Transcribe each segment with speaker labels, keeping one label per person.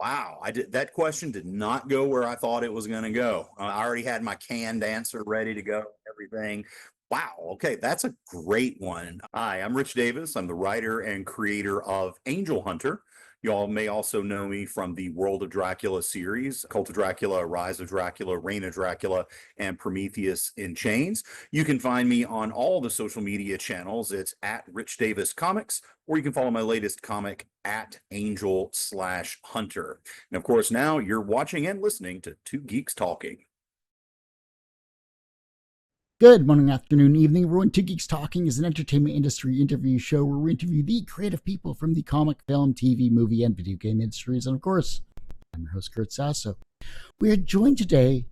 Speaker 1: Wow, that question did not go where I thought it was going to go. I already had my canned answer ready to go, everything. Wow, okay, that's a great one. Hi, I'm Rich Davis. I'm the writer and creator of Angel Hunter. Y'all may also know me from the World of Dracula series, Cult of Dracula, Rise of Dracula, Reign of Dracula, and Prometheus in Chains. You can find me on all the social media channels. It's at Rich Davis Comics, or you can follow my latest comic at Angel/Hunter. And of course, now you're watching and listening to Two Geeks Talking.
Speaker 2: Good morning, afternoon, evening, everyone. Two Geeks Talking is an entertainment industry interview show where we interview the creative people from the comic, film, TV, movie, and video game industries. And of course, I'm your host, Kurt Sasso. We are joined today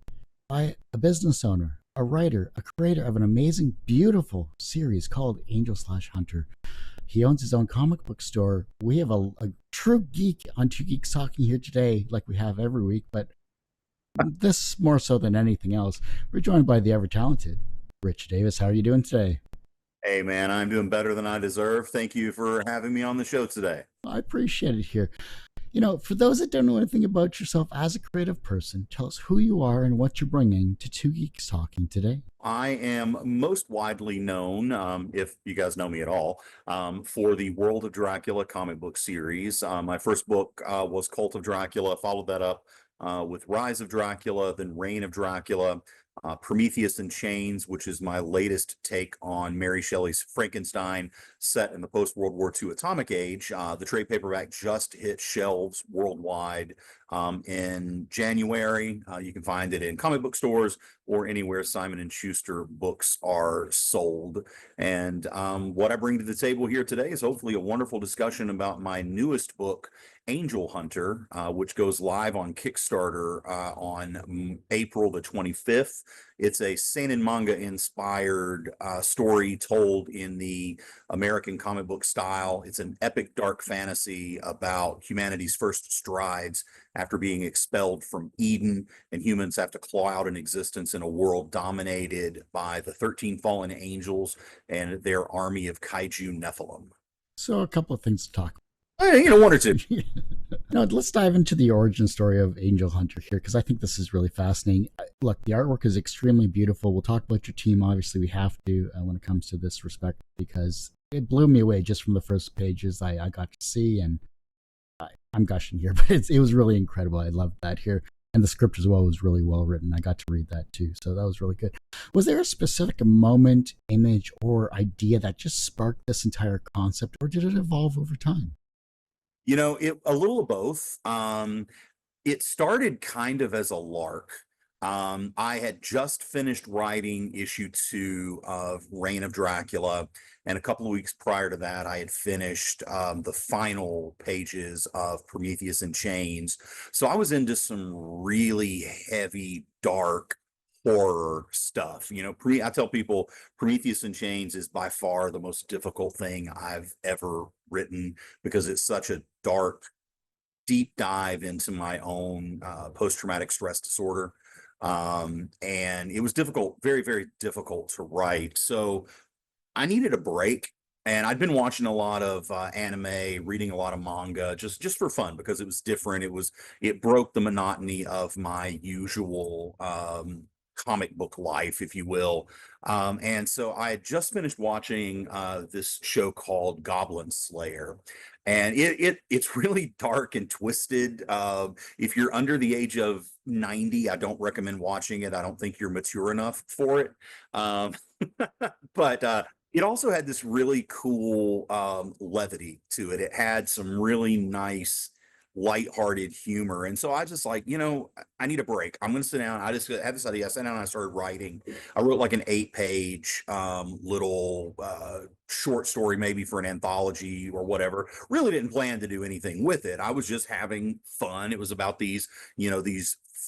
Speaker 2: by a business owner, a writer, a creator of an amazing, beautiful series called Angel/Hunter. He owns his own comic book store. We have a true geek on Two Geeks Talking here today, like we have every week, but this more so than anything else. We're joined by the ever-talented Rich Davis. How are you doing today?
Speaker 1: Hey, man, I'm doing better than I deserve. Thank you for having me on the show today.
Speaker 2: I appreciate it here. You know, for those that don't know anything about yourself as a creative person, tell us who you are and what you're bringing to Two Geeks Talking today.
Speaker 1: I am most widely known, if you guys know me at all, for the World of Dracula comic book series. My first book was Cult of Dracula, followed that up with Rise of Dracula, then Reign of Dracula, Prometheus in Chains, which is my latest take on Mary Shelley's Frankenstein set in the post-World War II atomic age. The trade paperback just hit shelves worldwide in January. You can find it in comic book stores or anywhere Simon & Schuster books are sold. And what I bring to the table here today is hopefully a wonderful discussion about my newest book, Angel Hunter, which goes live on Kickstarter on April the 25th. It's a seinen manga inspired story told in the American comic book style. It's an epic dark fantasy about humanity's first strides after being expelled from Eden, and humans have to claw out an existence in a world dominated by the 13 fallen angels and their army of kaiju Nephilim.
Speaker 2: So, a couple of things to talk about.
Speaker 1: One or two.
Speaker 2: No, let's dive into the origin story of Angel Hunter here, because I think this is really fascinating. Look, the artwork is extremely beautiful. We'll talk about your team. Obviously, we have to when it comes to this respect, because it blew me away just from the first pages I got to see, and I'm gushing here, but it was really incredible. I loved that here. And the script as well was really well written. I got to read that too, so that was really good. Was there a specific moment, image, or idea that just sparked this entire concept, or did it evolve over time?
Speaker 1: A little of both. It started kind of as a lark. I had just finished writing issue 2 of Reign of Dracula, and a couple of weeks prior to that, I had finished the final pages of Prometheus in Chains. So I was into some really heavy, dark horror stuff. I tell people Prometheus in Chains is by far the most difficult thing I've ever written, because it's such a dark, deep dive into my own post-traumatic stress disorder. And it was difficult, very, very difficult to write. So I needed a break. And I'd been watching a lot of anime, reading a lot of manga, just for fun, because it was different. It broke the monotony of my usual comic book life, if you will. And so I had just finished watching this show called Goblin Slayer. And it's really dark and twisted. If you're under the age of 90, I don't recommend watching it. I don't think you're mature enough for it. But it also had this really cool levity to it. It had some really nice lighthearted humor. And so I just I need a break. I'm going to sit down. I just had this idea. I sat down and I started writing. I wrote like an 8-page little short story, maybe for an anthology or whatever. Really didn't plan to do anything with it. I was just having fun. It was about these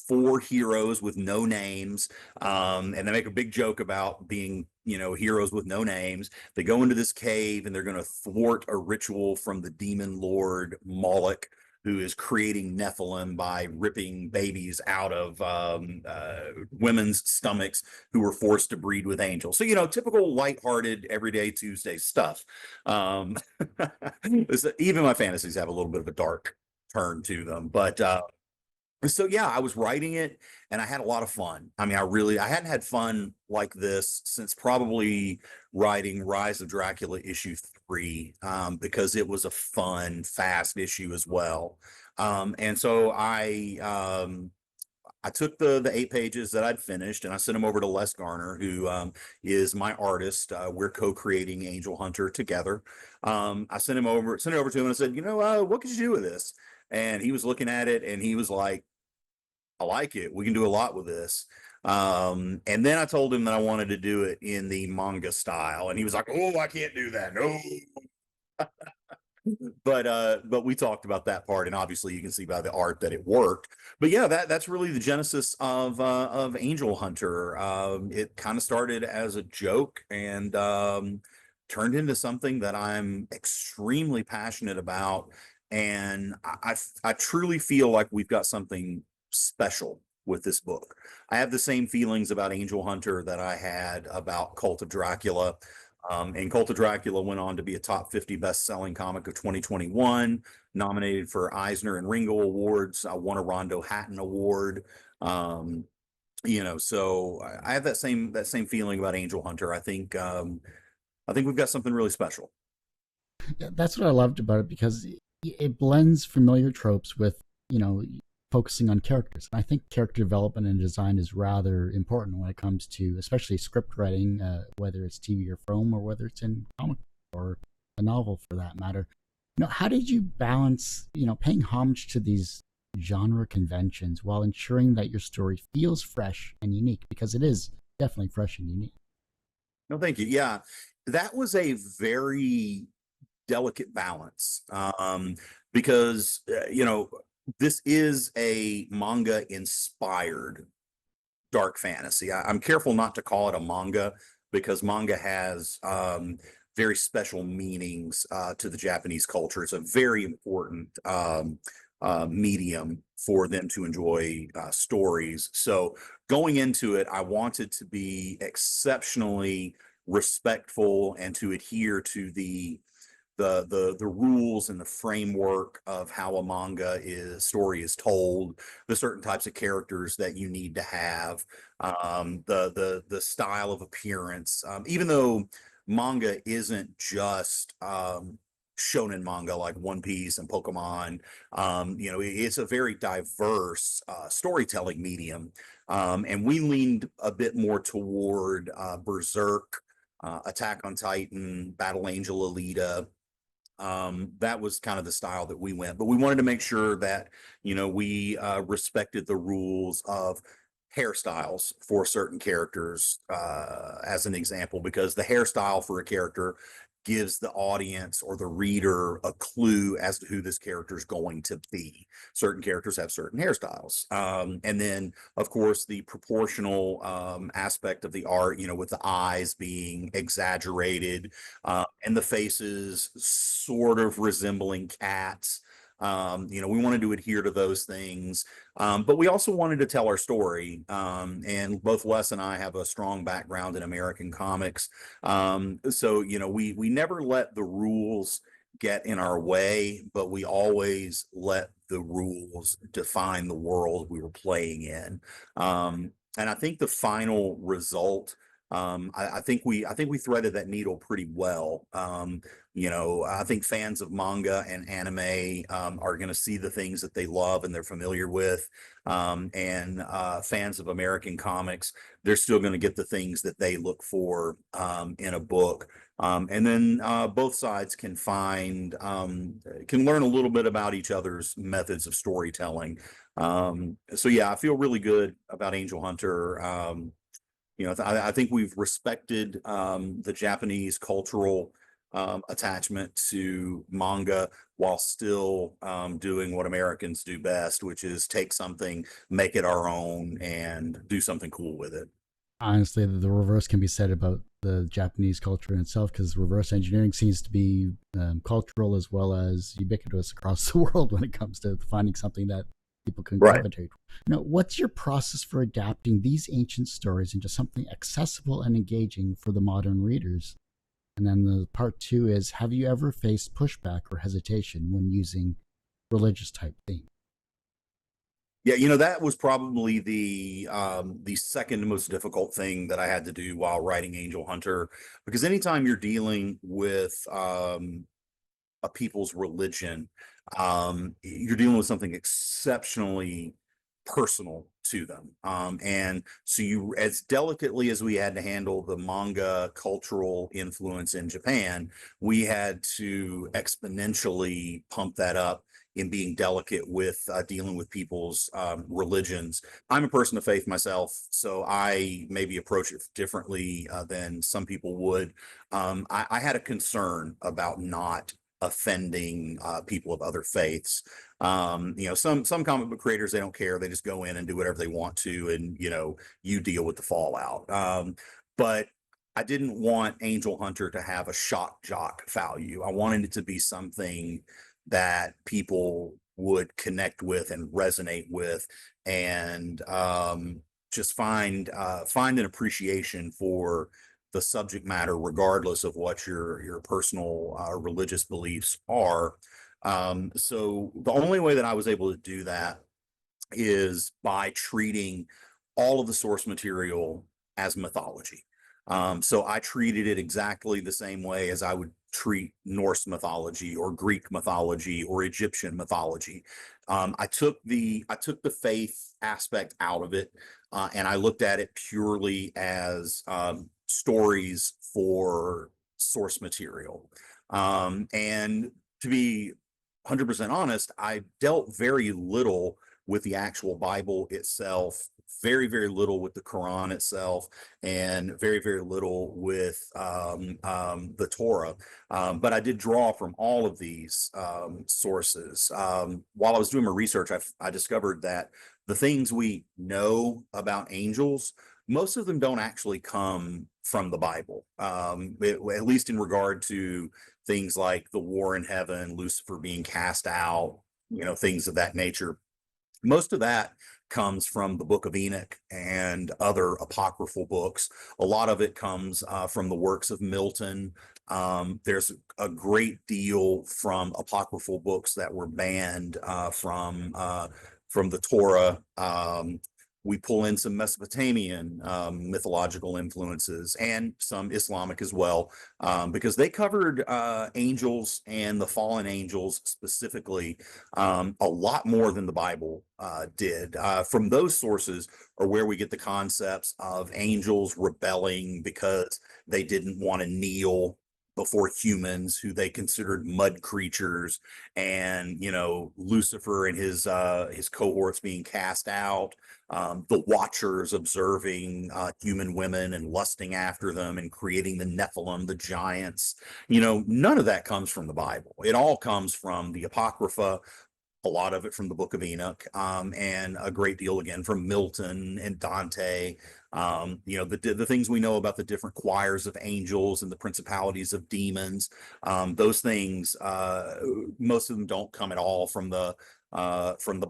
Speaker 1: 4 heroes with no names. And they make a big joke about being heroes with no names. They go into this cave and they're going to thwart a ritual from the demon lord Moloch, who is creating Nephilim by ripping babies out of women's stomachs who were forced to breed with angels. So, typical lighthearted, everyday Tuesday stuff. Even my fantasies have a little bit of a dark turn to them. But so yeah, I was writing it and I had a lot of fun. I mean, I hadn't had fun like this since probably writing Rise of Dracula issue 3, because it was a fun, fast issue as well. And so I took the 8 pages that I'd finished and I sent them over to Les Garner, who is my artist. We're co-creating Angel Hunter together. I sent it over to him and I said, what could you do with this? And he was looking at it and he was like, I like it. We can do a lot with this. And then I told him that I wanted to do it in the manga style, and he was like, "Oh, I can't do that. No." But we talked about that part, and obviously you can see by the art that it worked. But yeah, that's really the genesis of Angel Hunter. It kind of started as a joke and turned into something that I'm extremely passionate about, and I truly feel like we've got something special with this book. I have the same feelings about Angel Hunter that I had about Cult of Dracula. And Cult of Dracula went on to be a top 50 best-selling comic of 2021, nominated for Eisner and Ringo Awards, won a Rondo Hatton Award. So I have that same feeling about Angel Hunter. I think we've got something really special.
Speaker 2: Yeah, that's what I loved about it, because it blends familiar tropes with, focusing on characters. And I think character development and design is rather important when it comes to, especially script writing, whether it's TV or film, or whether it's in comic or a novel for that matter. How did you balance, paying homage to these genre conventions while ensuring that your story feels fresh and unique? Because it is definitely fresh and unique.
Speaker 1: No, thank you. Yeah, that was a very delicate balance, because this is a manga inspired dark fantasy. I'm careful not to call it a manga because manga has very special meanings to the Japanese culture. It's a very important medium for them to enjoy stories. So going into it, I wanted to be exceptionally respectful and to adhere to the rules and the framework of how a story is told, the certain types of characters that you need to have, the style of appearance. Even though manga isn't just shonen manga like One Piece and Pokemon, it's a very diverse storytelling medium, and we leaned a bit more toward Berserk, Attack on Titan, Battle Angel Alita. That was kind of the style that we went, but we wanted to make sure that we respected the rules of hairstyles for certain characters, as an example, because the hairstyle for a character gives the audience or the reader a clue as to who this character is going to be. Certain characters have certain hairstyles, and then of course the proportional aspect of the art, with the eyes being exaggerated, and the faces sort of resembling cats. We wanted to adhere to those things, but we also wanted to tell our story. And both Wes and I have a strong background in American comics, so we never let the rules get in our way, but we always let the rules define the world we were playing in. And I think the final result, I think we threaded that needle pretty well. I think fans of manga and anime are going to see the things that they love and they're familiar with, and fans of American comics, they're still going to get the things that they look for in a book. And then both sides can can learn a little bit about each other's methods of storytelling. So yeah, I feel really good about Angel Hunter. I think we've respected the Japanese cultural attachment to manga while still doing what Americans do best, which is take something, make it our own, and do something cool with it.
Speaker 2: Honestly, the reverse can be said about the Japanese culture in itself, because reverse engineering seems to be cultural as well as ubiquitous across the world when it comes to finding something that people can
Speaker 1: Right.
Speaker 2: gravitate. What's your process for adapting these ancient stories into something accessible and engaging for the modern readers? And then the part two is, have you ever faced pushback or hesitation when using religious type theme.
Speaker 1: Yeah, that was probably the second most difficult thing that I had to do while writing Angel Hunter, because anytime you're dealing with a people's religion, you're dealing with something exceptionally personal to them. And so as delicately as we had to handle the manga cultural influence in Japan, we had to exponentially pump that up in being delicate with dealing with people's religions. I'm a person of faith myself, so I maybe approach it differently than some people would. I had a concern about not offending people of other faiths. Some comic book creators, they don't care, they just go in and do whatever they want to, and you deal with the fallout. But I didn't want Angel Hunter to have a shock jock value. I wanted it to be something that people would connect with and resonate with, and just find an appreciation for the subject matter, regardless of what your personal religious beliefs are. So the only way that I was able to do that is by treating all of the source material as mythology. So I treated it exactly the same way as I would treat Norse mythology or Greek mythology or Egyptian mythology. I took the faith aspect out of it, and I looked at it purely as stories for source material. And to be 100% honest, I dealt very little with the actual Bible itself, very, very little with the Quran itself, and very, very little with the Torah. But I did draw from all of these sources. While I was doing my research, I discovered that the things we know about angels, most of them don't actually come from the Bible, at least in regard to things like the war in heaven, Lucifer being cast out, things of that nature. Most of that comes from the Book of Enoch and other apocryphal books. A lot of it comes from the works of Milton. There's a great deal from apocryphal books that were banned from the Torah. We pull in some Mesopotamian mythological influences and some Islamic as well, because they covered angels and the fallen angels specifically a lot more than the Bible did. From those sources are where we get the concepts of angels rebelling because they didn't want to kneel before humans who they considered mud creatures, and Lucifer and his cohorts being cast out, the Watchers observing human women and lusting after them and creating the Nephilim, the giants. None of that comes from the Bible. It all comes from the Apocrypha, a lot of it from the Book of Enoch, and a great deal again from Milton and Dante. The things we know about the different choirs of angels and the principalities of demons, those things, most of them don't come at all from the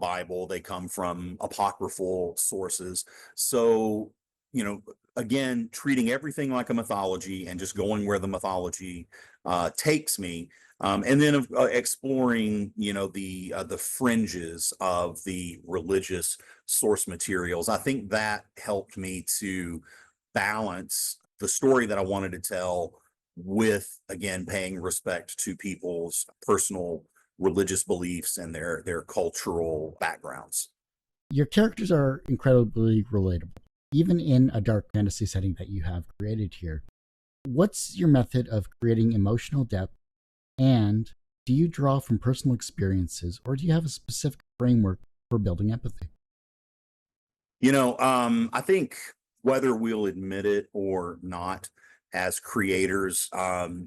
Speaker 1: Bible. They come from apocryphal sources. So, again, treating everything like a mythology and just going where the mythology takes me. And then exploring, the fringes of the religious source materials. I think that helped me to balance the story that I wanted to tell with, again, paying respect to people's personal religious beliefs and their cultural backgrounds.
Speaker 2: Your characters are incredibly relatable, even in a dark fantasy setting that you have created here. What's your method of creating emotional depth? And do you draw from personal experiences, or do you have a specific framework for building empathy?
Speaker 1: I think whether we'll admit it or not, as creators,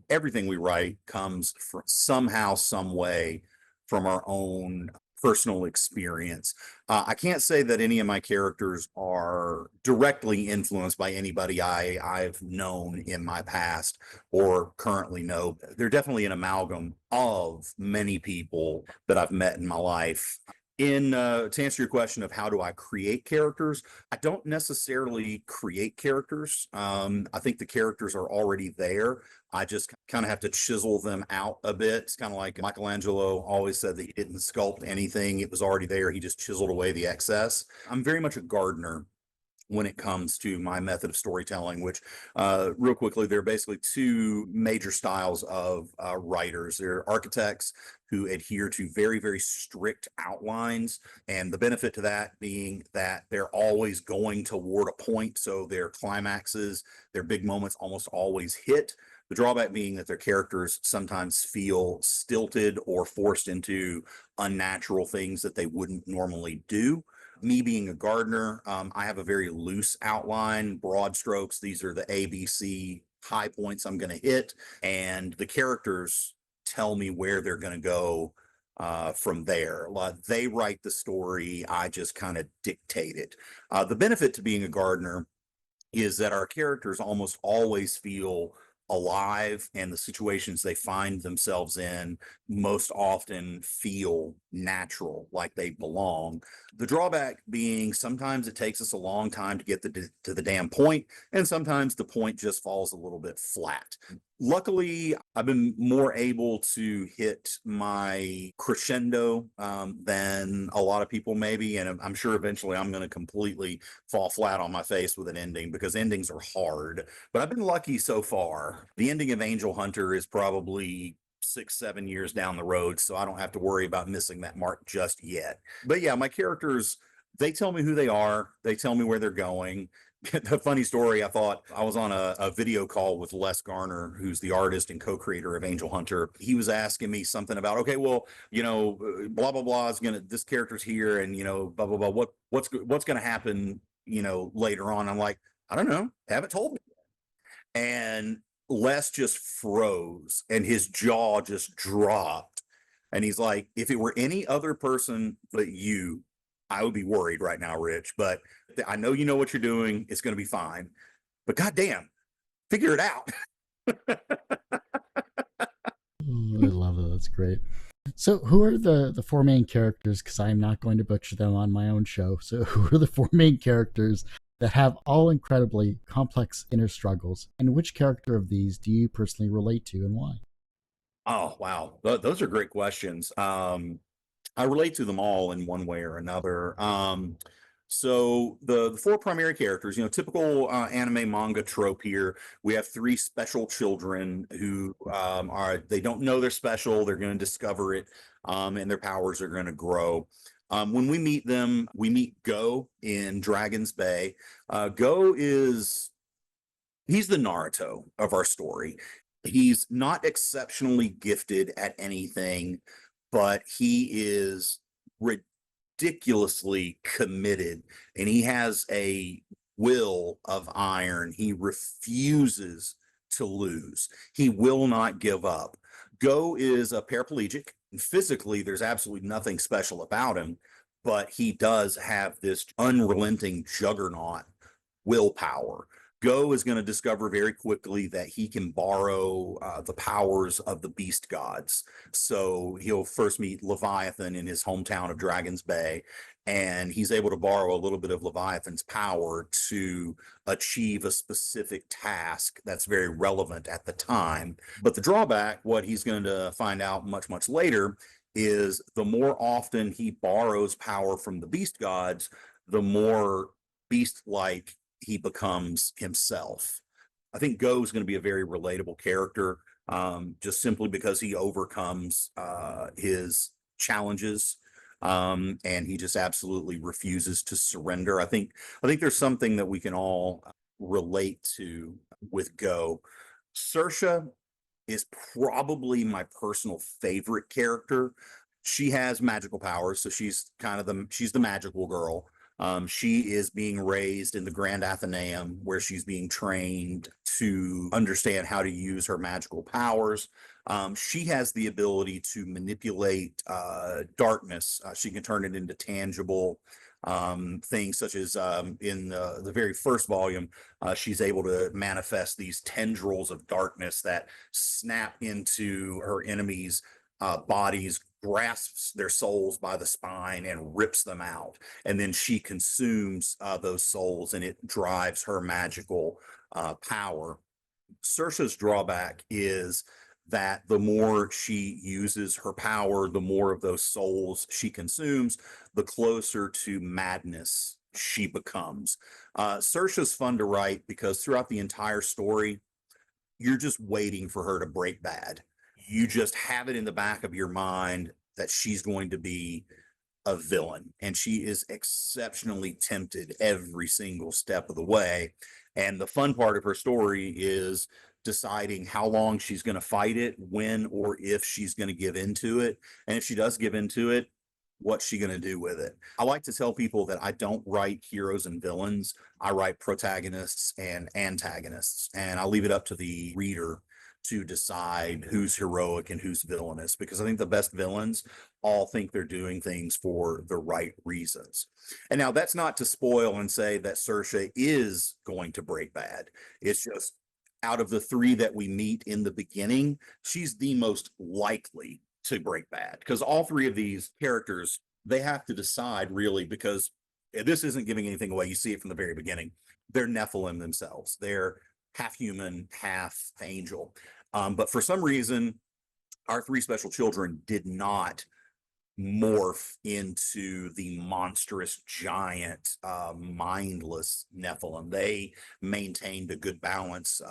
Speaker 1: everything we write comes from somehow, some way, from our own personal experience. I can't say that any of my characters are directly influenced by anybody I've known in my past or currently know. They're definitely an amalgam of many people that I've met in my life. To answer your question of how do I create characters, I don't necessarily create characters. I think the characters are already there. I just kind of have to chisel them out a bit. It's kind of like Michelangelo always said that he didn't sculpt anything, it was already there. He just chiseled away the excess. I'm very much a gardener when it comes to my method of storytelling, which, real quickly, there are basically two major styles of writers. There are architects who adhere to very, very strict outlines. And the benefit to that being that they're always going toward a point. So their climaxes, their big moments almost always hit. The drawback being that their characters sometimes feel stilted or forced into unnatural things that they wouldn't normally do. Me being a gardener, I have a very loose outline, broad strokes. These are the ABC high points I'm going to hit, and the characters tell me where they're going to go from there. They write the story, I just kind of dictate it. The benefit to being a gardener is that our characters almost always feel alive, and the situations they find themselves in most often feel natural, like they belong. The drawback being sometimes it takes us a long time to get to the damn point, and sometimes the point just falls a little bit flat. Luckily, I've been more able to hit my crescendo than a lot of people maybe, and I'm sure eventually I'm going to completely fall flat on my face with an ending, because endings are hard. But I've been lucky so far. The ending of Angel Hunter is probably 6, 7 years down the road, so I don't have to worry about missing that mark just yet. But yeah, my characters, they tell me who they are, they tell me where they're going. The funny story, I thought I was on a video call with Les Garner, who's the artist and co-creator of Angel Hunter. He was asking me something about, okay, well, blah blah blah is gonna, this character's here, and blah blah blah. What's gonna happen, later on? I'm like, I don't know, haven't told me. And Les just froze, and his jaw just dropped, and he's like, if it were any other person but you, I would be worried right now, Rich, but I know you know what you're doing. It's going to be fine. But goddamn, figure it out.
Speaker 2: I love it. That's great. So, who are the four main characters? Because I'm not going to butcher them on my own show. So, who are the four main characters that have all incredibly complex inner struggles? And which character of these do you personally relate to, and why?
Speaker 1: Oh, wow. Those are great questions. I relate to them all in one way or another. So the four primary characters, typical anime manga trope here. We have three special children who they don't know they're special. They're going to discover it, and their powers are going to grow. When we meet them, we meet Go in Dragon's Bay. He's the Naruto of our story. He's not exceptionally gifted at anything, but he is ridiculously committed, and he has a will of iron. He refuses to lose. He will not give up. Go is a paraplegic, and physically there's absolutely nothing special about him, but he does have this unrelenting juggernaut willpower. Go is going to discover very quickly that he can borrow the powers of the beast gods. So he'll first meet Leviathan in his hometown of Dragon's Bay, and he's able to borrow a little bit of Leviathan's power to achieve a specific task that's very relevant at the time. But the drawback, what he's going to find out much, much later, is the more often he borrows power from the beast gods, the more beast-like he becomes himself. I think Go is going to be a very relatable character, just simply because he overcomes his challenges, and he just absolutely refuses to surrender. I think there's something that we can all relate to with Go. Saoirse is probably my personal favorite character. She has magical powers, so she's the magical girl. She is being raised in the Grand Athenaeum, where she's being trained to understand how to use her magical powers. She has the ability to manipulate darkness. She can turn it into tangible things, such as in the very first volume, she's able to manifest these tendrils of darkness that snap into her enemies' bodies, grasps their souls by the spine and rips them out. And then she consumes those souls, and it drives her magical power. Saoirse's drawback is that the more she uses her power, the more of those souls she consumes, the closer to madness she becomes. Saoirse's fun to write because throughout the entire story, you're just waiting for her to break bad. You just have it in the back of your mind that she's going to be a villain, and she is exceptionally tempted every single step of the way. And the fun part of her story is deciding how long she's going to fight it, when or if she's going to give into it. And if she does give into it, what's she going to do with it? I like to tell people that I don't write heroes and villains. I write protagonists and antagonists, and I leave it up to the reader to decide who's heroic and who's villainous, because I think the best villains all think they're doing things for the right reasons. And now that's not to spoil and say that Saoirse is going to break bad. It's just out of the three that we meet in the beginning, she's the most likely to break bad, because all three of these characters, they have to decide really, because this isn't giving anything away. You see it from the very beginning. They're Nephilim themselves. They're half human, half angel. But for some reason, our three special children did not morph into the monstrous, giant, mindless Nephilim. They maintained a good balance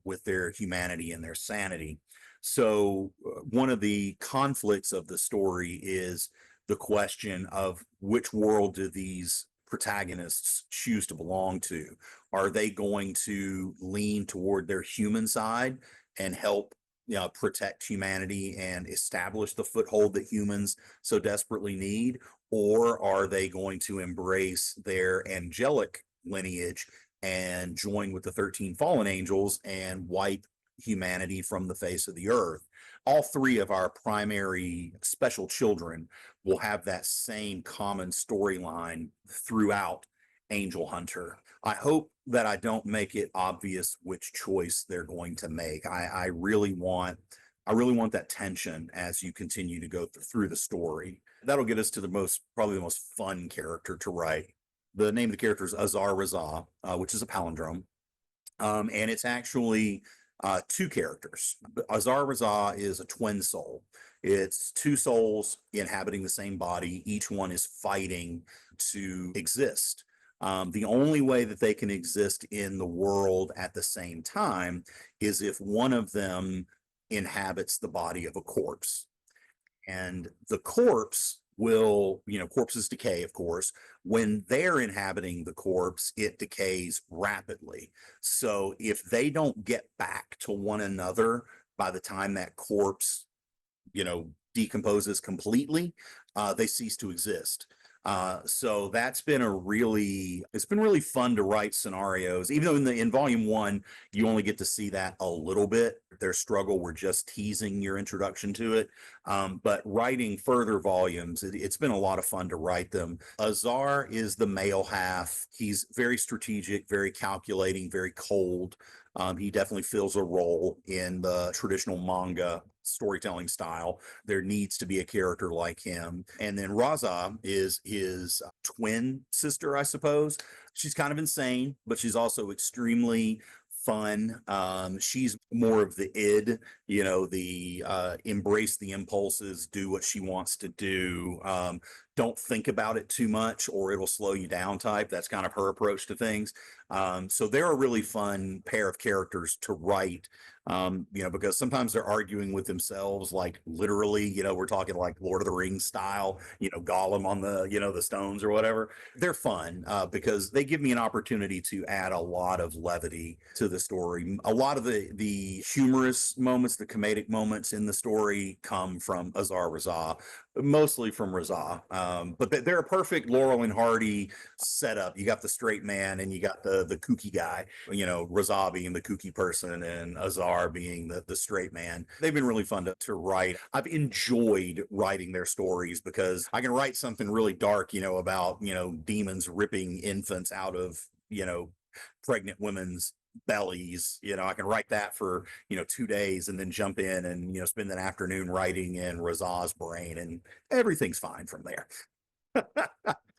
Speaker 1: with their humanity and their sanity. So one of the conflicts of the story is the question of which world do these protagonists choose to belong to? Are they going to lean toward their human side and help protect humanity and establish the foothold that humans so desperately need? Or are they going to embrace their angelic lineage and join with the 13 fallen angels and wipe humanity from the face of the earth? All three of our primary special children will have that same common storyline throughout Angel Hunter. I hope that I don't make it obvious which choice they're going to make. I really want that tension as you continue to go through the story. That'll get us to probably the most fun character to write. The name of the character is Azar Raza, which is a palindrome. And it's actually two characters. Azar Raza is a twin soul. It's two souls inhabiting the same body. Each one is fighting to exist. The only way that they can exist in the world at the same time is if one of them inhabits the body of a corpse. And the corpse will, corpses decay, of course. When they're inhabiting the corpse, it decays rapidly. So if they don't get back to one another by the time that corpse, decomposes completely, they cease to exist. So it's been really fun to write scenarios, even though in volume one, you only get to see that a little bit. Their struggle, we're just teasing your introduction to it. But writing further volumes, it's been a lot of fun to write them. Azar is the male half. He's very strategic, very calculating, very cold. He definitely fills a role in the traditional manga storytelling style. There needs to be a character like him. And then Raza is his twin sister, I suppose. She's kind of insane, but she's also extremely fun. She's more of the id, the embrace the impulses, do what she wants to do. Don't think about it too much or it'll slow you down type. That's kind of her approach to things. So they're a really fun pair of characters to write, because sometimes they're arguing with themselves, like literally, we're talking like Lord of the Rings style, Gollum on the, the stones or whatever. They're fun because they give me an opportunity to add a lot of levity to the story. A lot of the humorous moments, the comedic moments in the story come from Azar Raza, mostly from Raza. But they're a perfect Laurel and Hardy setup. You got the straight man and you got the kooky guy, Raza being the kooky person and Azar being the straight man. They've been really fun to write. I've enjoyed writing their stories because I can write something really dark, about, demons ripping infants out of, pregnant women's bellies. I can write that for 2 days and then jump in and spend an afternoon writing in Razaz's brain, and everything's fine from there.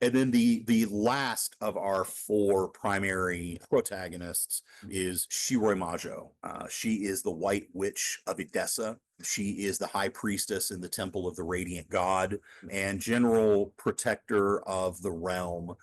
Speaker 1: And then the last of our four primary protagonists is Shiroi Majo. She is the White Witch of Edessa. She is the high priestess in the Temple of the Radiant God and general protector of the realm.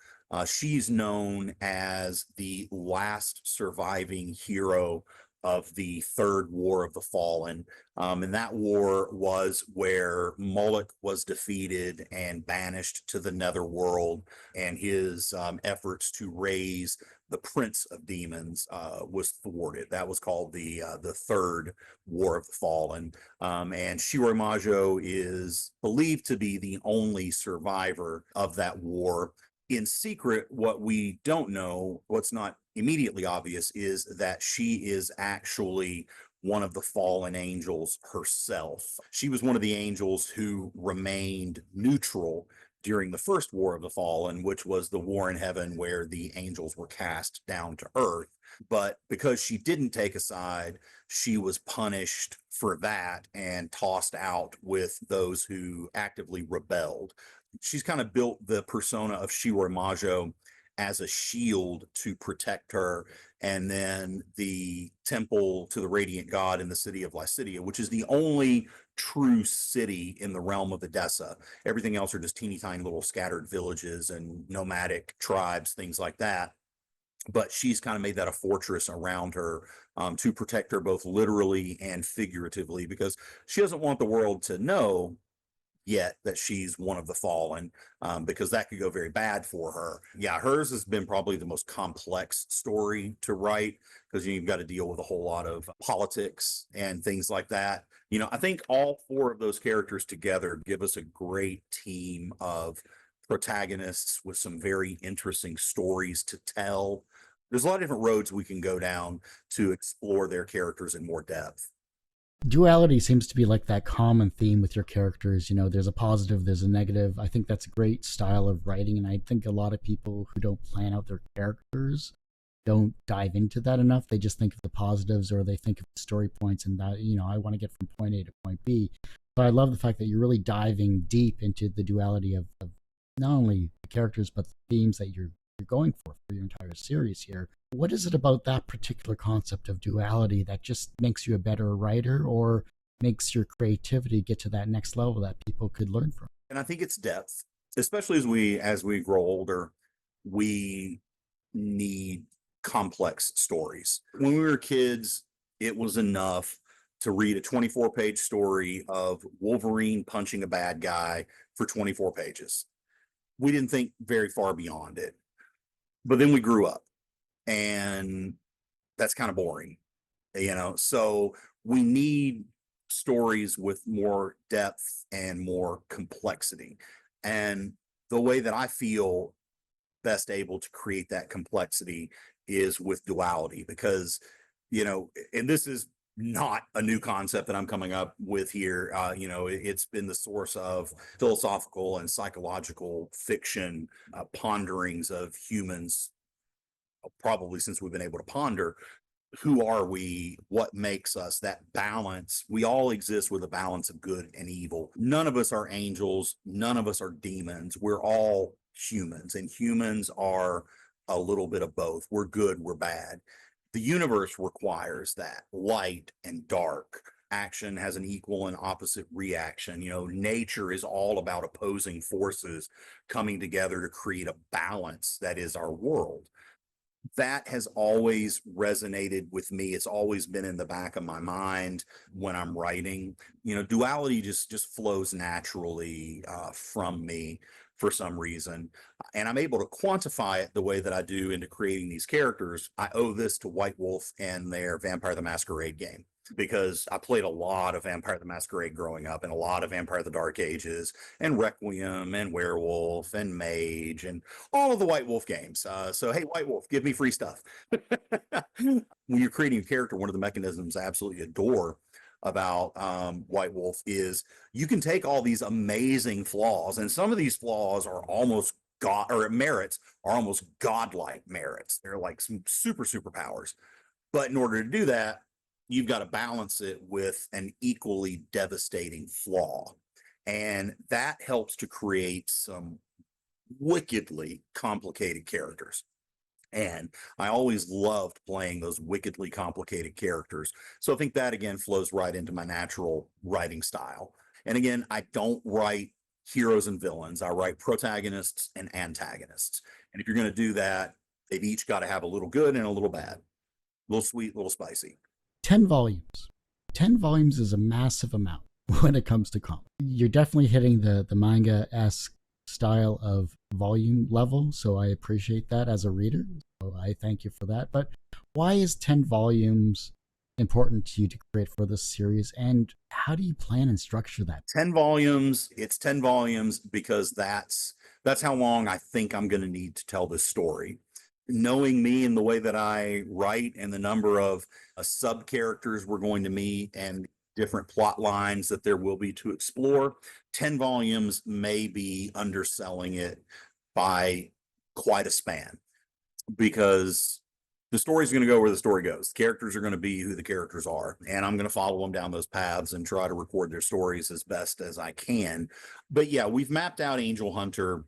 Speaker 1: She's known as the last surviving hero of the Third War of the Fallen. And that war was where Moloch was defeated and banished to the netherworld, and his efforts to raise the Prince of Demons was thwarted. That was called the Third War of the Fallen. And Shiroi Majo is believed to be the only survivor of that war. In secret, what we don't know, what's not immediately obvious, is that she is actually one of the fallen angels herself. She was one of the angels who remained neutral during the first War of the Fallen, which was the war in heaven where the angels were cast down to earth. But because she didn't take a side, she was punished for that and tossed out with those who actively rebelled. She's kind of built the persona of Shiroi Majo as a shield to protect her, and then the temple to the Radiant God in the city of Lycidia, which is the only true city in the realm of Edessa. Everything else are just teeny tiny little scattered villages and nomadic tribes, things like that. But she's kind of made that a fortress around her, to protect her both literally and figuratively, because she doesn't want the world to know yet that she's one of the fallen, because that could go very bad for her. Yeah, hers has been probably the most complex story to write, because you've got to deal with a whole lot of politics and things like that. I think all four of those characters together give us a great team of protagonists with some very interesting stories to tell. There's a lot of different roads we can go down to explore their characters in more depth.
Speaker 2: Duality seems to be like that common theme with your characters. There's a positive, there's a negative. I think that's a great style of writing, and I think a lot of people who don't plan out their characters don't dive into that enough. They just think of the positives, or they think of the story points, and that, I want to get from point A to point B. But I love the fact that you're really diving deep into the duality of not only the characters but the themes that you're going for your entire series here. What is it about that particular concept of duality that just makes you a better writer, or makes your creativity get to that next level that people could learn from?
Speaker 1: And I think it's depth, especially as we grow older. We need complex stories. When we were kids, it was enough to read a 24-page story of Wolverine punching a bad guy for 24 pages. We didn't think very far beyond it. But then we grew up, and that's kind of boring, so we need stories with more depth and more complexity. And the way that I feel best able to create that complexity is with duality, because and this is not a new concept that I'm coming up with here. It's been the source of philosophical and psychological fiction, ponderings of humans, probably since we've been able to ponder. Who are we? What makes us? That balance. We all exist with a balance of good and evil. None of us are angels. None of us are demons. We're all humans, and humans are a little bit of both. We're good, we're bad. The universe requires that light and dark. Action has an equal and opposite reaction. Nature is all about opposing forces coming together to create a balance that is our world. That has always resonated with me. It's always been in the back of my mind when I'm writing. Duality just flows naturally from me for some reason, and I'm able to quantify it the way that I do into creating these characters. I owe this to White Wolf and their Vampire the Masquerade game, because I played a lot of Vampire the Masquerade growing up, and a lot of Vampire the Dark Ages and Requiem and Werewolf and Mage and all of the White Wolf games. So hey, White Wolf, give me free stuff. When you're creating a character, one of the mechanisms I absolutely adore about White Wolf is you can take all these amazing flaws, and some of these flaws are almost god, or merits are almost godlike merits. They're like some superpowers. But in order to do that, you've got to balance it with an equally devastating flaw. And that helps to create some wickedly complicated characters. And I always loved playing those wickedly complicated characters. So I think that again flows right into my natural writing style. And again, I don't write heroes and villains. I write protagonists and antagonists. And if you're going to do that, they've each got to have a little good and a little bad, a little sweet, a little spicy.
Speaker 2: 10 volumes. 10 volumes is a massive amount when it comes to comics. You're definitely hitting the manga-esque style of volume level, so I appreciate that as a reader. So I thank you for that. But why is 10 volumes important to you to create for this series, and how do you plan and structure that?
Speaker 1: 10 volumes, it's 10 volumes because that's how long I think I'm going to need to tell this story. Knowing me and the way that I write and the number of sub characters we're going to meet and different plot lines that there will be to explore, 10 volumes may be underselling it by quite a span, because the story's going to go where the story goes. The characters are going to be who the characters are, and I'm going to follow them down those paths and try to record their stories as best as I can. But yeah, we've mapped out Angel Hunter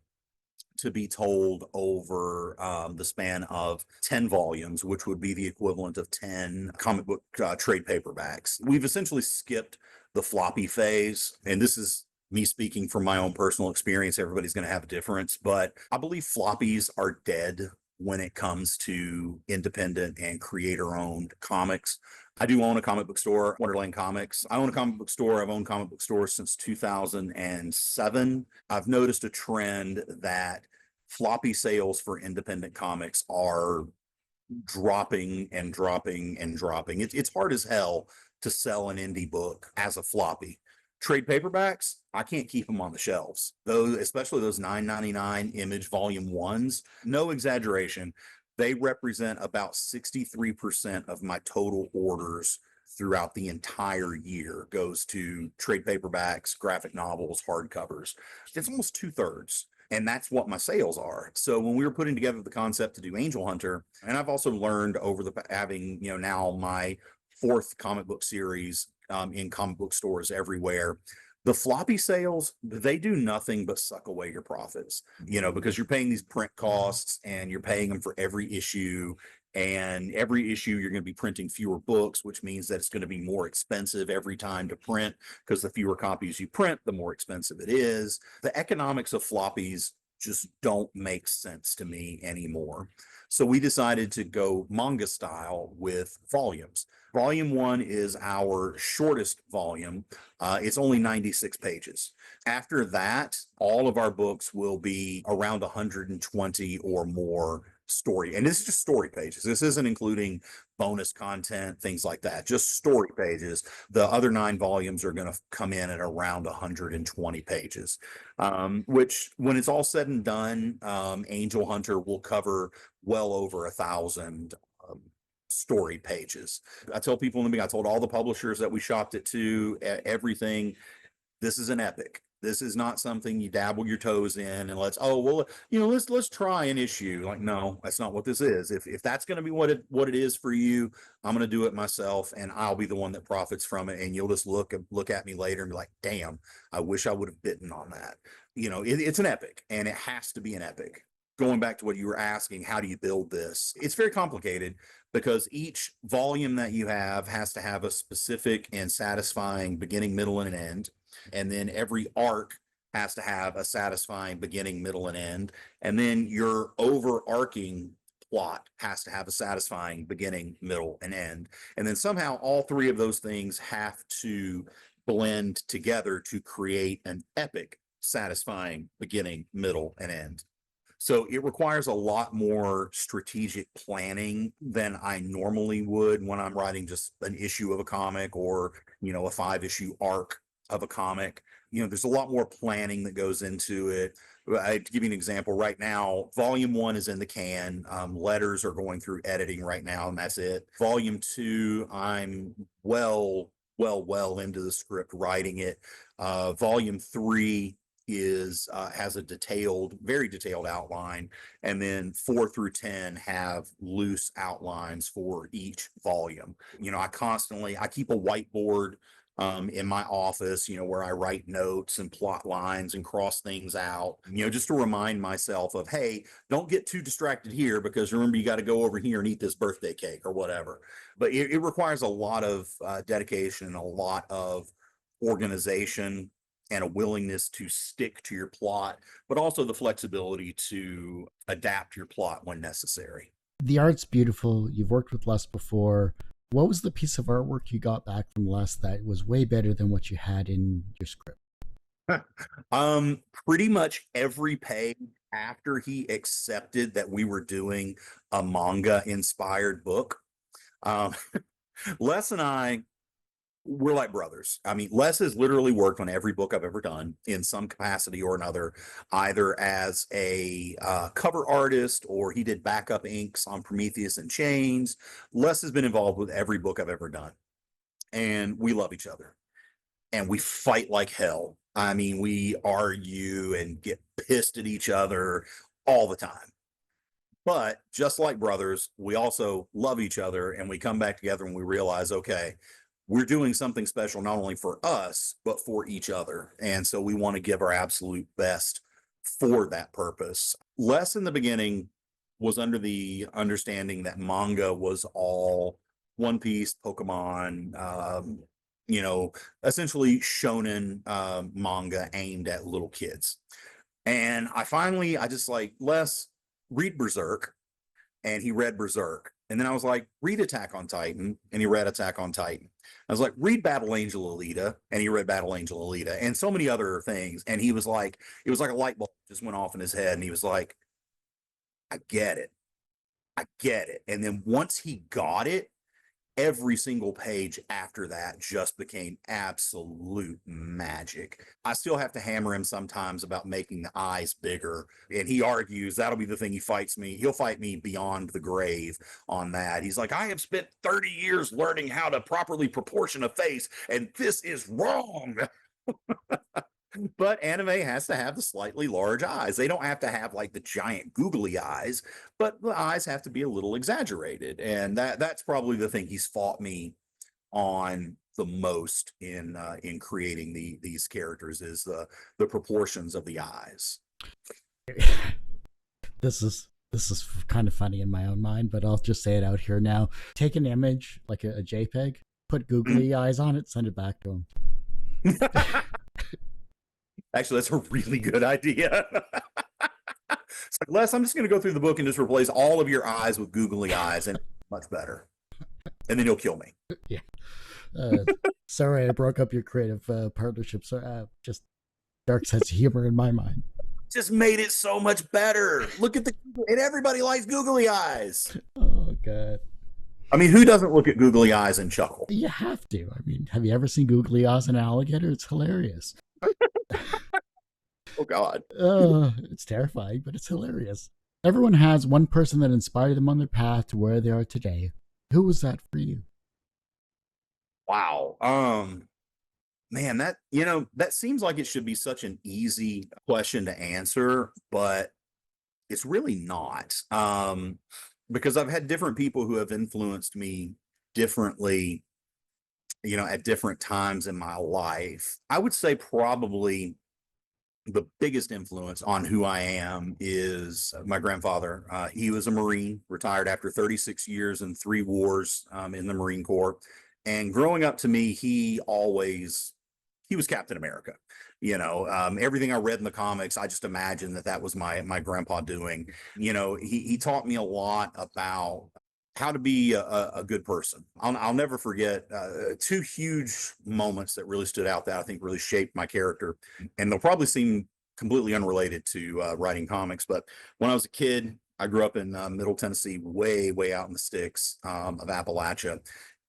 Speaker 1: to be told over the span of 10 volumes, which would be the equivalent of 10 comic book trade paperbacks. We've essentially skipped the floppy phase, and this is me speaking from my own personal experience. Everybody's going to have a difference, but I believe floppies are dead when it comes to independent and creator-owned comics. I do own a comic book store, Wonderland Comics. I own a comic book store. I've owned comic book stores since 2007. I've noticed a trend that floppy sales for independent comics are dropping and dropping and dropping. It's hard as hell to sell an indie book as a floppy. Trade paperbacks, I can't keep them on the shelves. Those, especially those $9.99 Image Volume 1s, no exaggeration, they represent about 63% of my total orders throughout the entire year goes to trade paperbacks, graphic novels, hardcovers. It's almost 2/3. And that's what my sales are. So when we were putting together the concept to do Angel Hunter, and I've also learned over the having, now my 4th comic book series in comic book stores everywhere, the floppy sales, they do nothing but suck away your profits, because you're paying these print costs and you're paying them for every issue. And every issue, you're going to be printing fewer books, which means that it's going to be more expensive every time to print, because the fewer copies you print, the more expensive it is. The economics of floppies just don't make sense to me anymore. So we decided to go manga style with volumes. Volume 1 is our shortest volume. It's only 96 pages. After that, all of our books will be around 120 or more story. And this is just story pages. This isn't including bonus content, things like that, just story pages. The other 9 volumes are going to come in at around 120 pages, which when it's all said and done, Angel Hunter will cover well over 1,000 story pages. I tell people in the beginning, I told all the publishers that we shopped it to, everything, this is an epic. This is not something you dabble your toes in and let's try an issue. Like, no, that's not what this is. If that's going to be what it is for you, I'm going to do it myself, and I'll be the one that profits from it. And you'll just look at me later and be like, damn, I wish I would have bitten on that. It's an epic, and it has to be an epic. Going back to what you were asking, how do you build this? It's very complicated, because each volume that you have has to have a specific and satisfying beginning, middle, and an end. And then every arc has to have a satisfying beginning, middle, and end. And then your overarching plot has to have a satisfying beginning, middle, and end. And then somehow all 3 of those things have to blend together to create an epic, satisfying beginning, middle, and end. So it requires a lot more strategic planning than I normally would when I'm writing just an issue of a comic or, a 5-issue arc of a comic. There's a lot more planning that goes into it. To give you an example, right now, Volume 1 is in the can. Letters are going through editing right now, and that's it. Volume 2, I'm well into the script, writing it. Volume 3, is has a very detailed outline, and then 4 through 10 have loose outlines for each volume. I keep a whiteboard in my office, where I write notes and plot lines and cross things out, just to remind myself of, hey, don't get too distracted here, because remember, you got to go over here and eat this birthday cake or whatever. But it requires a lot of dedication and a lot of organization and a willingness to stick to your plot, but also the flexibility to adapt your plot when necessary.
Speaker 2: The art's beautiful. You've worked with Les before. What was the piece of artwork you got back from Les that was way better than what you had in your script?
Speaker 1: Pretty much every page after he accepted that we were doing a manga inspired book. Les and I, we're like brothers. I mean, Les has literally worked on every book I've ever done in some capacity or another, either as a cover artist, or he did backup inks on Prometheus and Chains. Les has been involved with every book I've ever done, and we love each other, and we fight like hell. I mean, we argue and get pissed at each other all the time. But just like brothers, we also love each other, and we come back together and we realize, okay, we're doing something special, not only for us, but for each other. And so we want to give our absolute best for that purpose. Les in the beginning was under the understanding that manga was all One Piece, Pokemon, essentially shonen manga aimed at little kids. And I just like, Les, read Berserk. And he read Berserk. And then I was like, read Attack on Titan. And he read Attack on Titan. I was like, read Battle Angel Alita. And he read Battle Angel Alita, and so many other things. And he was like, it was like a light bulb just went off in his head. And he was like, I get it. I get it. And then once he got it, every single page after that just became absolute magic. I still have to hammer him sometimes about making the eyes bigger, and he argues that'll be the thing he fights me. He'll fight me beyond the grave on that. He's like, I have spent 30 years learning how to properly proportion a face, and this is wrong. But anime has to have the slightly large eyes. They don't have to have like the giant googly eyes, but the eyes have to be a little exaggerated. And that's probably the thing he's fought me on the most in creating these characters, is the proportions of the eyes.
Speaker 2: This is kind of funny in my own mind, but I'll just say it out here now. Take an image like a JPEG, put googly eyes on it, send it back to him.
Speaker 1: Actually, that's a really good idea. It's like, Les, I'm just going to go through the book and just replace all of your eyes with googly eyes, and much better. And then you'll kill me.
Speaker 2: Yeah. Sorry, I broke up your creative partnership. So just dark sense of humor in my mind.
Speaker 1: Just made it so much better. Look at and everybody likes googly eyes.
Speaker 2: Oh, God.
Speaker 1: I mean, who doesn't look at googly eyes and chuckle?
Speaker 2: You have to. I mean, have you ever seen googly eyes in an alligator? It's hilarious.
Speaker 1: Oh, God.
Speaker 2: It's terrifying, but it's hilarious. Everyone has one person that inspired them on their path to where they are today. Who was that for you?
Speaker 1: Wow. Man, that seems like it should be such an easy question to answer, but it's really not. Because I've had different people who have influenced me differently, at different times in my life. I would say probably the biggest influence on who I am is my grandfather. He was a Marine, retired after 36 years and 3 wars in the Marine Corps. And growing up, to me, he was Captain America. Everything I read in the comics, I just imagined that was my grandpa doing. He taught me a lot about how to be a good person. I'll never forget 2 huge moments that really stood out that I think really shaped my character. And they'll probably seem completely unrelated to writing comics. But when I was a kid, I grew up in Middle Tennessee, way, way out in the sticks of Appalachia.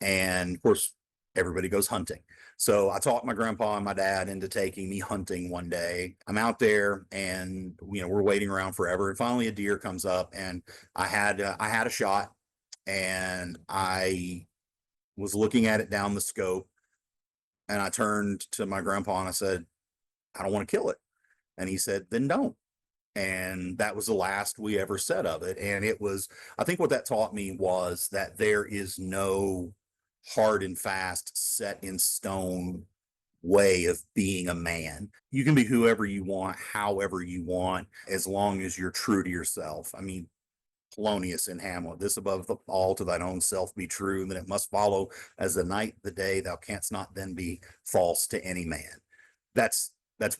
Speaker 1: And of course, everybody goes hunting. So I talked my grandpa and my dad into taking me hunting one day. I'm out there, and we're waiting around forever. And finally, a deer comes up, and I had a shot. And I was looking at it down the scope, and I turned to my grandpa and I said, I don't want to kill it. And he said, then don't. And that was the last we ever said of it. And it was, I think what that taught me was that there is no hard and fast, set in stone way of being a man. You can be whoever you want, however you want, as long as you're true to yourself. I mean, Polonius in Hamlet, this above all to thine own self be true, and then it must follow as the night the day, thou canst not then be false to any man. That's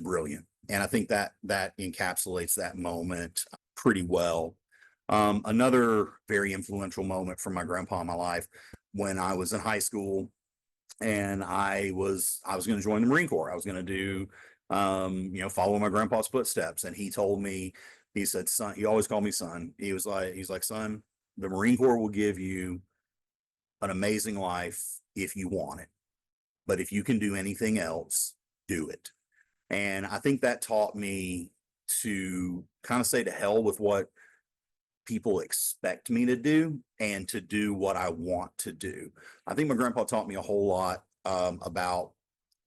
Speaker 1: brilliant. And I think that encapsulates that moment pretty well. Another very influential moment from my grandpa in my life, when I was in high school and I was going to join the Marine Corps. I was going to do, follow my grandpa's footsteps. And he told me, he said, son, he always called me son. He's like, son, the Marine Corps will give you an amazing life if you want it. But if you can do anything else, do it. And I think that taught me to kind of say to hell with what people expect me to do and to do what I want to do. I think my grandpa taught me a whole lot about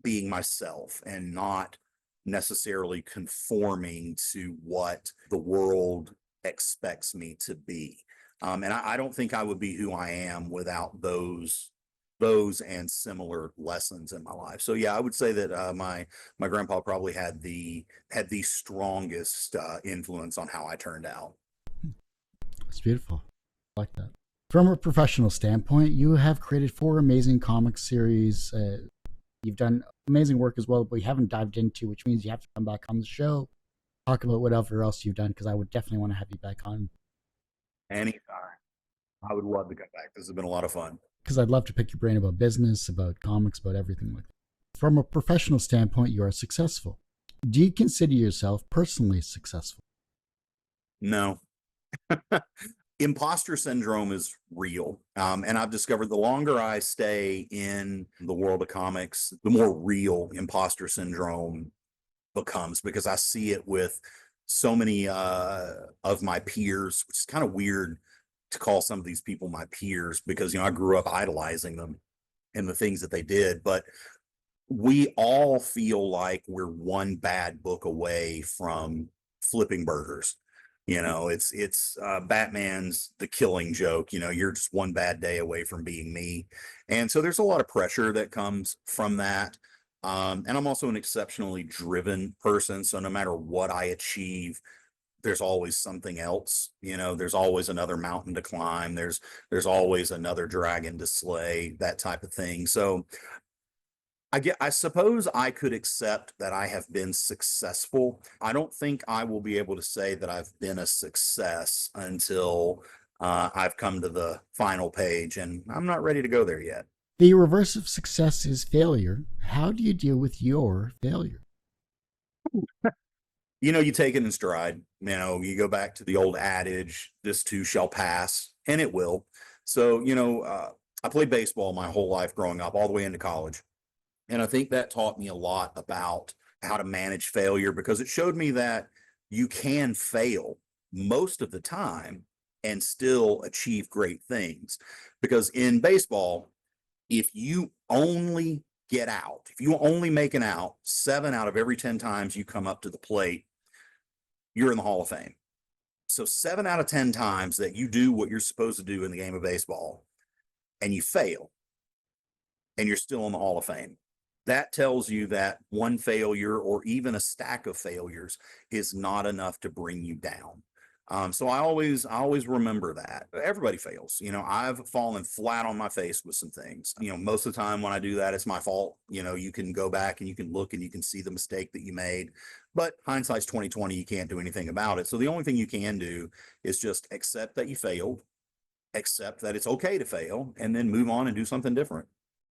Speaker 1: being myself and not necessarily conforming to what the world expects me to be. And I don't think I would be who I am without those and similar lessons in my life. So yeah, I would say that my grandpa probably had the strongest influence on how I turned out.
Speaker 2: It's beautiful. I like that. From a professional standpoint, you have created 4 amazing comic series. You've done amazing work as well, but we haven't dived into, which means you have to come back on the show, talk about whatever else you've done, because I would definitely want to have you back on.
Speaker 1: Anytime. I would love to come back. This has been a lot of fun.
Speaker 2: Because I'd love to pick your brain about business, about comics, about everything like that. From a professional standpoint, you are successful. Do you consider yourself personally successful?
Speaker 1: No. Imposter syndrome is real. And I've discovered the longer I stay in the world of comics, the more real imposter syndrome becomes, because I see it with so many of my peers, which is kind of weird to call some of these people my peers, because, I grew up idolizing them and the things that they did. But we all feel like we're one bad book away from flipping burgers. It's Batman's The Killing Joke. You're just one bad day away from being me. And so there's a lot of pressure that comes from that. And I'm also an exceptionally driven person. So no matter what I achieve, there's always something else. There's always another mountain to climb. There's always another dragon to slay, that type of thing. So I suppose I could accept that I have been successful. I don't think I will be able to say that I've been a success until I've come to the final page, and I'm not ready to go there yet.
Speaker 2: The reverse of success is failure. How do you deal with your failure?
Speaker 1: You take it in stride. You go back to the old adage, this too shall pass, and it will. So, I played baseball my whole life growing up, all the way into college. And I think that taught me a lot about how to manage failure, because it showed me that you can fail most of the time and still achieve great things. Because in baseball, if you only get out, if you only make an out 7 out of every 10 times you come up to the plate, you're in the Hall of Fame. So 7 out of 10 times that you do what you're supposed to do in the game of baseball and you fail, and you're still in the Hall of Fame. That tells you that one failure or even a stack of failures is not enough to bring you down. So I always remember that. Everybody fails. I've fallen flat on my face with some things. Most of the time when I do that, it's my fault. You can go back and you can look and you can see the mistake that you made. But hindsight's 20/20. You can't do anything about it. So the only thing you can do is just accept that you failed, accept that it's okay to fail, and then move on and do something different.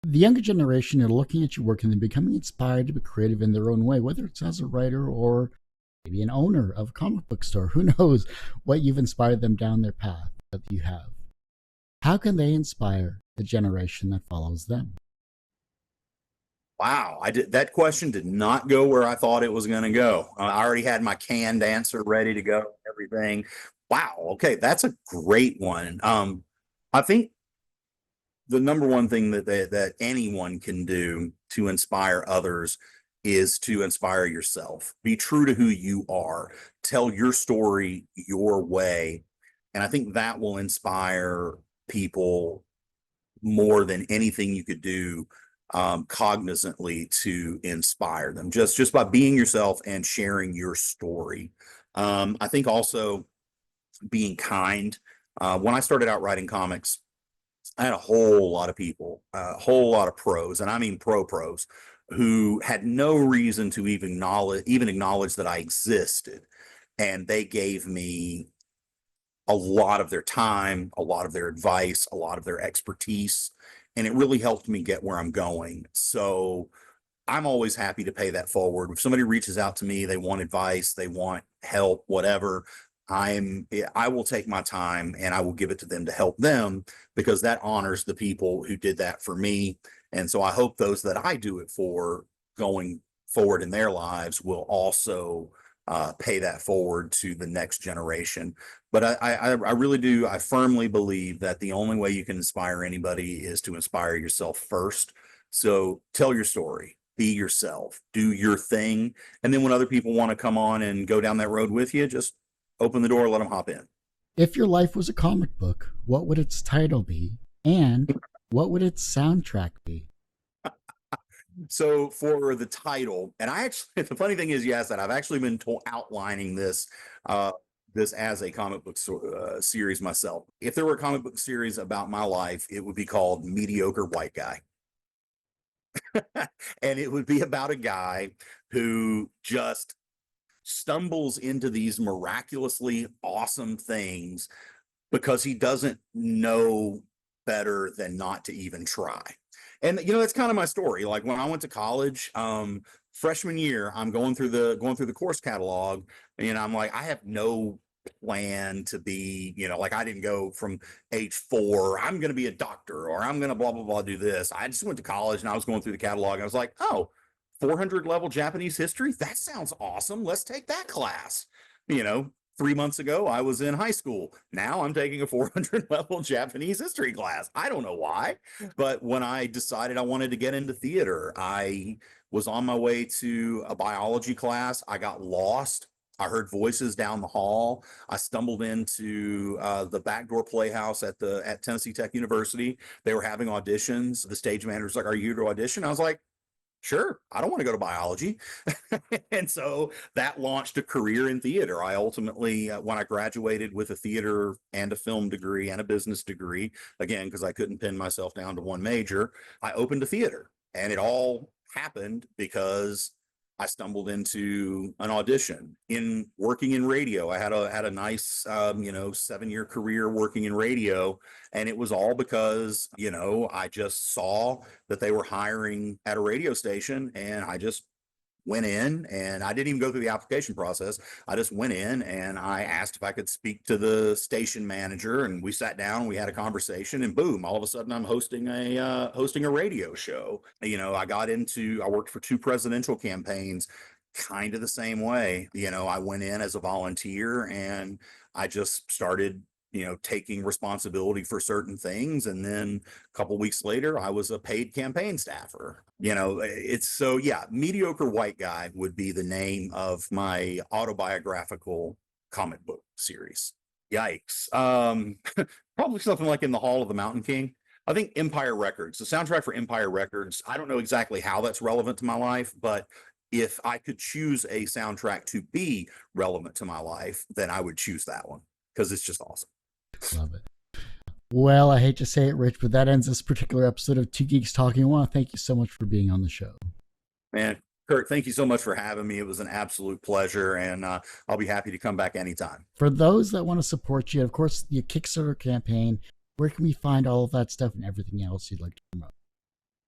Speaker 2: The younger generation are looking at your work and they're becoming inspired to be creative in their own way, whether it's as a writer or maybe an owner of a comic book store. Who knows what you've inspired them down their path that you have. How can they inspire the generation that follows them?
Speaker 1: Wow, that question did not go where I thought it was going to go. I already had my canned answer ready to go, everything. Wow, okay, that's a great one. I think the number one thing that anyone can do to inspire others is to inspire yourself. Be true to who you are. Tell your story your way. And I think that will inspire people more than anything you could do cognizantly to inspire them, just by being yourself and sharing your story. I think also being kind. When I started out writing comics, I had a whole lot of people, a whole lot of pros, and I mean pros, who had no reason to even acknowledge that I existed. And they gave me a lot of their time, a lot of their advice, a lot of their expertise, and it really helped me get where I'm going. So I'm always happy to pay that forward. If somebody reaches out to me, they want advice, they want help, whatever, I will take my time and I will give it to them to help them, because that honors the people who did that for me. And so I hope those that I do it for going forward in their lives will also pay that forward to the next generation. But I really do. I firmly believe that the only way you can inspire anybody is to inspire yourself first. So tell your story, be yourself, do your thing. And then when other people want to come on and go down that road with you, just open the door, let them hop in.
Speaker 2: If your life was a comic book, what would its title be? And what would its soundtrack be?
Speaker 1: So for the title, and I actually, the funny thing is, yes, that I've actually been outlining this this as a comic book series myself. If there were a comic book series about my life, it would be called Mediocre White Guy. And it would be about a guy who just stumbles into these miraculously awesome things because he doesn't know better than not to even try. And that's kind of my story. Like when I went to college, freshman year, I'm going through the course catalog, and I'm like, I have no plan to be, like I didn't go from age 4, I'm going to be a doctor, or I'm going to blah, blah, blah, do this. I just went to college and I was going through the catalog and I was like, oh, 400 level Japanese history. That sounds awesome. Let's take that class. 3 months ago, I was in high school. Now I'm taking a 400 level Japanese history class. I don't know why, but when I decided I wanted to get into theater, I was on my way to a biology class. I got lost. I heard voices down the hall. I stumbled into the backdoor playhouse at Tennessee Tech University. They were having auditions. The stage manager was like, "Are you here to audition?" I was like, "Sure, I don't want to go to biology." And so that launched a career in theater. I ultimately, when I graduated with a theater and a film degree and a business degree, again, because I couldn't pin myself down to one major, I opened a theater. And it all happened because I stumbled into an audition. In working in radio, I had a nice 7-year career working in radio, and it was all because I just saw that they were hiring at a radio station, and I just went in, and I didn't even go through the application process. I just went in and I asked if I could speak to the station manager, and we sat down, we had a conversation, and boom, all of a sudden I'm hosting a radio show. I worked for 2 presidential campaigns kind of the same way. I went in as a volunteer and I just started taking responsibility for certain things. And then a couple weeks later, I was a paid campaign staffer. It's so, yeah, Mediocre White Guy would be the name of my autobiographical comic book series. Yikes. Probably something like In the Hall of the Mountain King. I think Empire Records, the soundtrack for Empire Records. I don't know exactly how that's relevant to my life, but if I could choose a soundtrack to be relevant to my life, then I would choose that one because it's just awesome.
Speaker 2: Love it. Well, I hate to say it, Rich, but that ends this particular episode of Two Geeks Talking. I want to thank you so much for being on the show.
Speaker 1: Man, Kurt, thank you so much for having me. It was an absolute pleasure, and I'll be happy to come back anytime.
Speaker 2: For those that want to support you, of course, your Kickstarter campaign, where can we find all of that stuff and everything else you'd like to promote?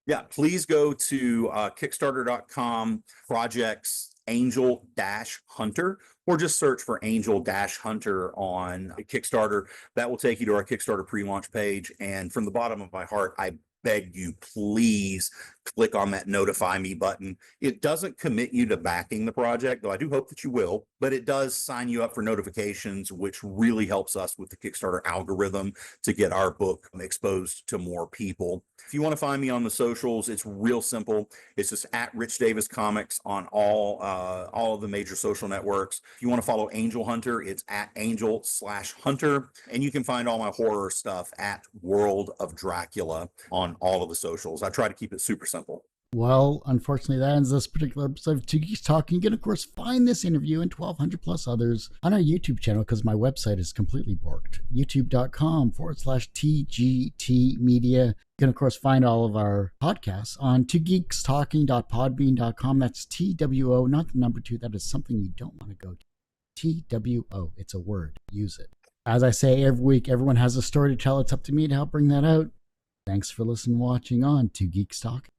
Speaker 1: Yeah, please go to kickstarter.com projects Angel-Hunter, or just search for Angel-Hunter on Kickstarter. That will take you to our Kickstarter pre-launch page. And from the bottom of my heart, I beg you, please click on that notify me button. It doesn't commit you to backing the project, though I do hope that you will, but it does sign you up for notifications, which really helps us with the Kickstarter algorithm to get our book exposed to more people. If you want to find me on the socials, it's real simple. It's just at Rich Davis Comics on all of the major social networks. If you want to follow Angel Hunter, it's at Angel/Hunter, and you can find all my horror stuff at World of Dracula on all of the socials. I try to keep it super simple.
Speaker 2: Well, unfortunately, that ends this particular episode of Two Geeks Talking. You can, of course, find this interview and 1,200 plus others on our YouTube channel because my website is completely borked. youtube.com/TGT Media. You can, of course, find all of our podcasts on twogeekstalking.podbean.com. That's TWO, not the number 2. That is something you don't want to go to. TWO. It's a word. Use it. As I say every week, everyone has a story to tell. It's up to me to help bring that out. Thanks for listening and watching on Two Geeks Talking.